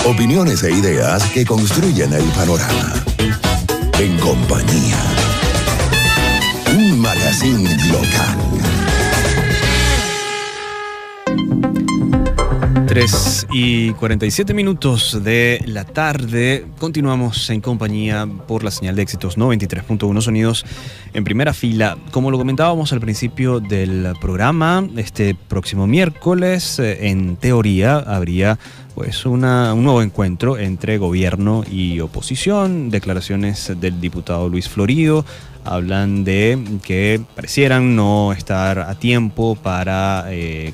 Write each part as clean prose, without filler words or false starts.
Opiniones e ideas que construyen el panorama. En compañía. Un magazine local. 3:47 de la tarde. Continuamos en compañía por la señal de Éxitos 93.1 Sonidos en primera fila. Como lo comentábamos al principio del programa, este próximo miércoles, en teoría, habría pues un nuevo encuentro entre gobierno y oposición. Declaraciones del diputado Luis Florido hablan de que parecieran no estar a tiempo para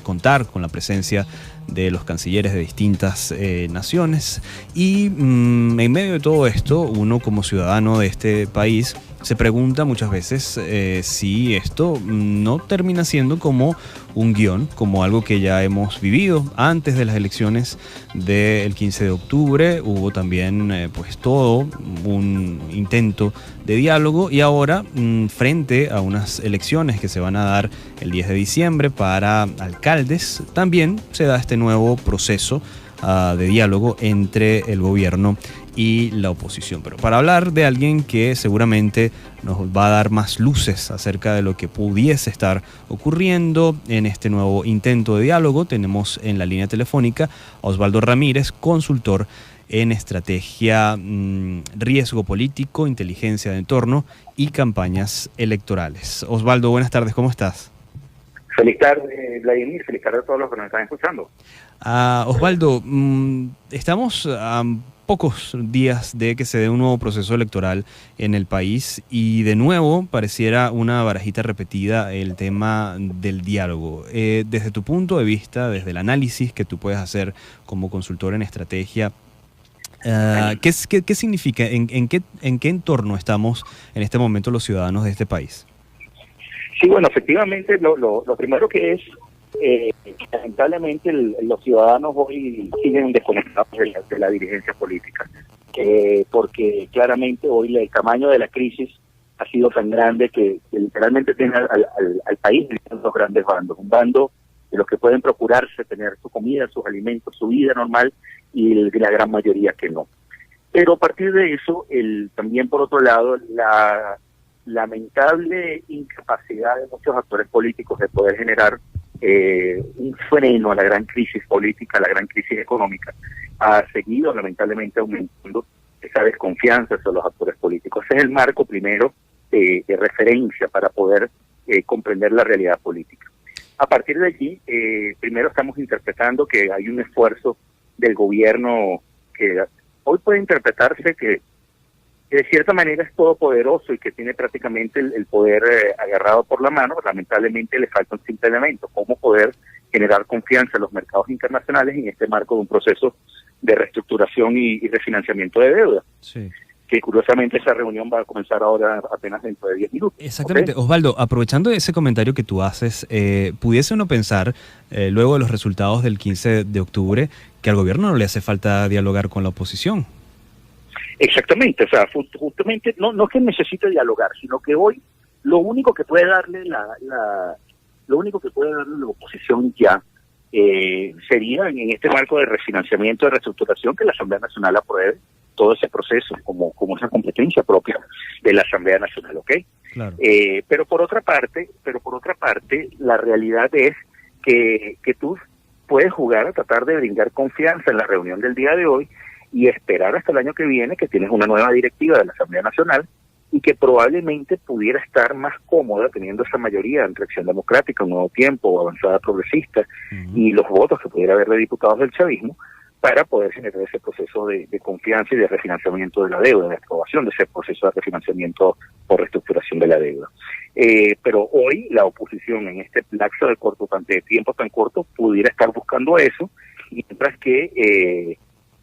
contar con la presencia de los cancilleres de distintas naciones. Y en medio de todo esto, uno como ciudadano de este país se pregunta muchas veces si esto no termina siendo como un guión, como algo que ya hemos vivido. Antes de las elecciones del 15 de octubre hubo también pues todo un intento de diálogo, y ahora frente a unas elecciones que se van a dar el 10 de diciembre para alcaldes, también se da este nuevo proceso de diálogo entre el gobierno y la oposición. Pero para hablar de alguien que seguramente nos va a dar más luces acerca de lo que pudiese estar ocurriendo en este nuevo intento de diálogo, tenemos en la línea telefónica a Osvaldo Ramírez, consultor en estrategia, riesgo político, inteligencia de entorno y campañas electorales. Osvaldo, buenas tardes, ¿cómo estás? Feliz tarde, Vladimir, feliz tarde a todos los que nos están escuchando. Osvaldo, estamos a pocos días de que se dé un nuevo proceso electoral en el país y de nuevo pareciera una barajita repetida el tema del diálogo. Desde tu punto de vista, desde el análisis que tú puedes hacer como consultor en estrategia, ¿qué significa? ¿En qué entorno estamos en este momento los ciudadanos de este país? Sí, bueno, efectivamente, lo primero que es, lamentablemente los ciudadanos hoy siguen desconectados de la dirigencia política, porque claramente hoy el tamaño de la crisis ha sido tan grande que literalmente tiene al país en dos grandes bandos. Un bando de los que pueden procurarse tener su comida, sus alimentos, su vida normal, y la gran mayoría que no. Pero a partir de eso, también por otro lado, la lamentable incapacidad de muchos actores políticos de poder generar un freno a la gran crisis política, a la gran crisis económica, ha seguido lamentablemente aumentando esa desconfianza hacia los actores políticos. Ese es el marco primero de referencia para poder comprender la realidad política. A partir de allí, primero estamos interpretando que hay un esfuerzo del gobierno que hoy puede interpretarse que de cierta manera es todopoderoso y que tiene prácticamente el poder agarrado por la mano. Lamentablemente le falta un simple elemento: cómo poder generar confianza en los mercados internacionales en este marco de un proceso de reestructuración y refinanciamiento de deuda. Sí. Que curiosamente esa reunión va a comenzar ahora apenas dentro de 10 minutos. Exactamente. ¿Okay? Osvaldo, aprovechando ese comentario que tú haces, ¿pudiese uno pensar, luego de los resultados del 15 de octubre, que al gobierno no le hace falta dialogar con la oposición? Exactamente, o sea, justamente no es que necesite dialogar, sino que hoy lo único que puede darle la oposición ya sería en este marco de refinanciamiento, de reestructuración, que la Asamblea Nacional apruebe todo ese proceso como esa competencia propia de la Asamblea Nacional, ¿ok? Claro. Pero por otra parte, la realidad es que tú puedes jugar a tratar de brindar confianza en la reunión del día de hoy y esperar hasta el año que viene, que tienes una nueva directiva de la Asamblea Nacional y que probablemente pudiera estar más cómoda teniendo esa mayoría entre Acción Democrática, Un Nuevo Tiempo, Avanzada Progresista, y los votos que pudiera haber de diputados del chavismo, para poder generar ese proceso de confianza y de refinanciamiento de la deuda, de aprobación de ese proceso de refinanciamiento por reestructuración de la deuda. Pero hoy la oposición, en este lapso de tiempo tan corto, pudiera estar buscando eso, mientras que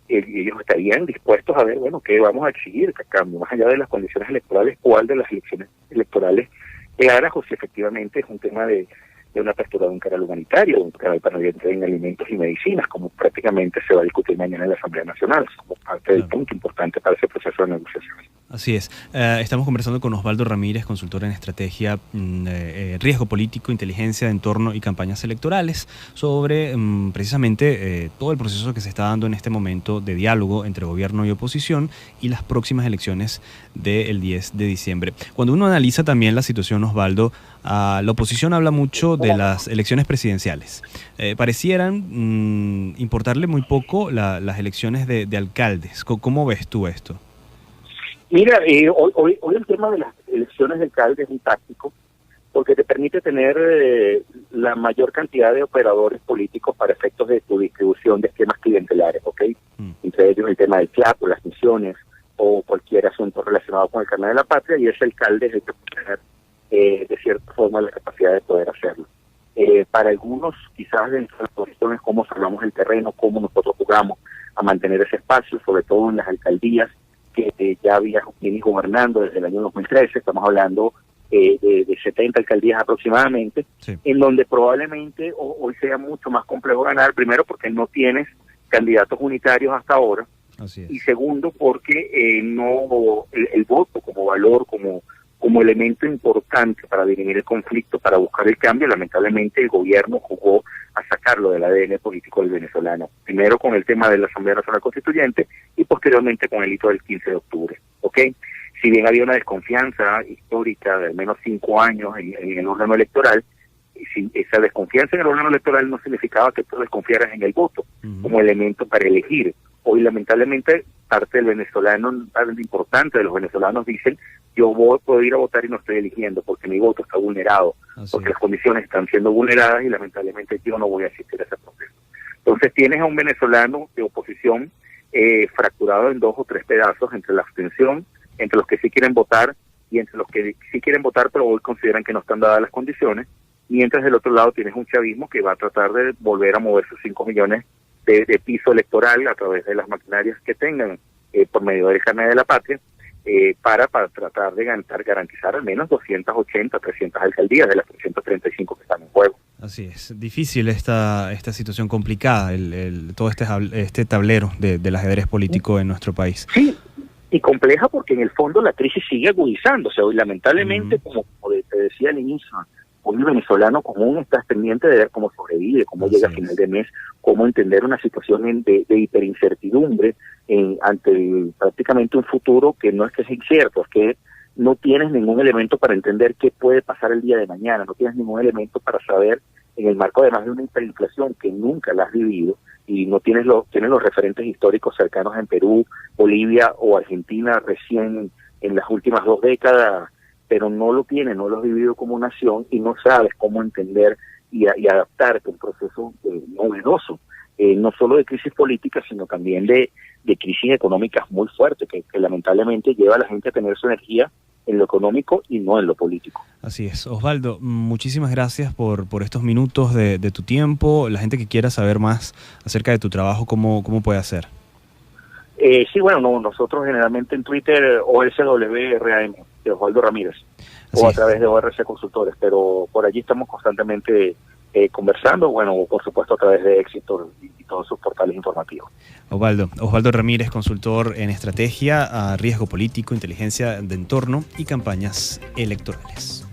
ellos estarían dispuestos a ver, bueno, qué vamos a exigir que cambie, más allá de las condiciones electorales, cuál de las elecciones electorales claras, o si efectivamente es un tema de una apertura de un canal humanitario, un canal para orientar en alimentos y medicinas, como prácticamente se va a discutir mañana en la Asamblea Nacional, como parte del punto importante para ese proceso de negociación. Así es. Estamos conversando con Osvaldo Ramírez, consultor en estrategia, riesgo político, inteligencia de entorno y campañas electorales, sobre precisamente todo el proceso que se está dando en este momento de diálogo entre gobierno y oposición y las próximas elecciones del 10 de diciembre. Cuando uno analiza también la situación, Osvaldo, la oposición habla mucho de las elecciones presidenciales. Parecieran importarle muy poco las elecciones de alcaldes. ¿Cómo ves tú esto? Mira, hoy el tema de las elecciones de alcalde es un táctico, porque te permite tener la mayor cantidad de operadores políticos para efectos de tu distribución de esquemas clientelares, ¿ok? Entre ellos el tema del CLAP, las misiones, o cualquier asunto relacionado con el carnet de la patria, y ese alcalde es el que puede tener, de cierta forma, la capacidad de poder hacerlo. Para algunos, quizás dentro de las cuestiones, cómo salvamos el terreno, cómo nosotros jugamos a mantener ese espacio, sobre todo en las alcaldías, que ya viene gobernando desde el año 2013, estamos hablando de 70 alcaldías aproximadamente, sí, en donde probablemente hoy sea mucho más complejo ganar, primero porque no tienes candidatos unitarios hasta ahora, y segundo porque el voto como valor, como elemento importante para dirimir el conflicto, para buscar el cambio, lamentablemente el gobierno jugó a sacarlo del ADN político del venezolano. Primero con el tema de la Asamblea Nacional Constituyente y posteriormente con el hito del 15 de octubre. ¿Ok? Si bien había una desconfianza histórica de al menos 5 años en el órgano electoral, si esa desconfianza en el órgano electoral no significaba que tú desconfiaras en el voto como elemento para elegir. Hoy lamentablemente parte del venezolano, parte importante de los venezolanos dicen: yo puedo ir a votar y no estoy eligiendo porque mi voto está vulnerado, porque las condiciones están siendo vulneradas y lamentablemente yo no voy a asistir a ese proceso. Entonces tienes a un venezolano de oposición fracturado en 2 o 3 pedazos, entre la abstención, entre los que sí quieren votar y entre los que sí quieren votar pero hoy consideran que no están dadas las condiciones, mientras del otro lado tienes un chavismo que va a tratar de volver a mover sus 5 millones de piso electoral a través de las maquinarias que tengan por medio del carnet de la patria, para tratar de garantizar al menos 280, 300 alcaldías de las 335 que están en juego. Así es, difícil esta situación complicada, todo este tablero del ajedrez político en nuestro país. Sí, y compleja porque en el fondo la crisis sigue agudizándose. Hoy lamentablemente, como te decía al inicio, hoy el venezolano común está pendiente de ver cómo sobrevive, cómo llega a final de mes, cómo entender una situación de hiperincertidumbre ante prácticamente un futuro que no es que sea incierto, es que no tienes ningún elemento para entender qué puede pasar el día de mañana, no tienes ningún elemento para saber, en el marco además de una hiperinflación que nunca la has vivido, y no tienes tienes los referentes históricos cercanos en Perú, Bolivia o Argentina recién en las últimas 2 décadas, pero no lo tienes, no lo has vivido como nación y no sabes cómo entender y adaptarte a un proceso novedoso, no solo de crisis política, sino también de crisis económicas muy fuertes, que lamentablemente lleva a la gente a tener su energía en lo económico y no en lo político. Así es. Osvaldo, muchísimas gracias por estos minutos de tu tiempo. La gente que quiera saber más acerca de tu trabajo, ¿cómo puede hacer? Sí, bueno, nosotros generalmente en Twitter, OSWRAM, de Osvaldo Ramírez, así o a través de ORC Consultores, pero por allí estamos constantemente conversando, bueno, por supuesto a través de Éxito y todos sus portales informativos. Osvaldo Ramírez, consultor en estrategia, riesgo político, inteligencia de entorno y campañas electorales.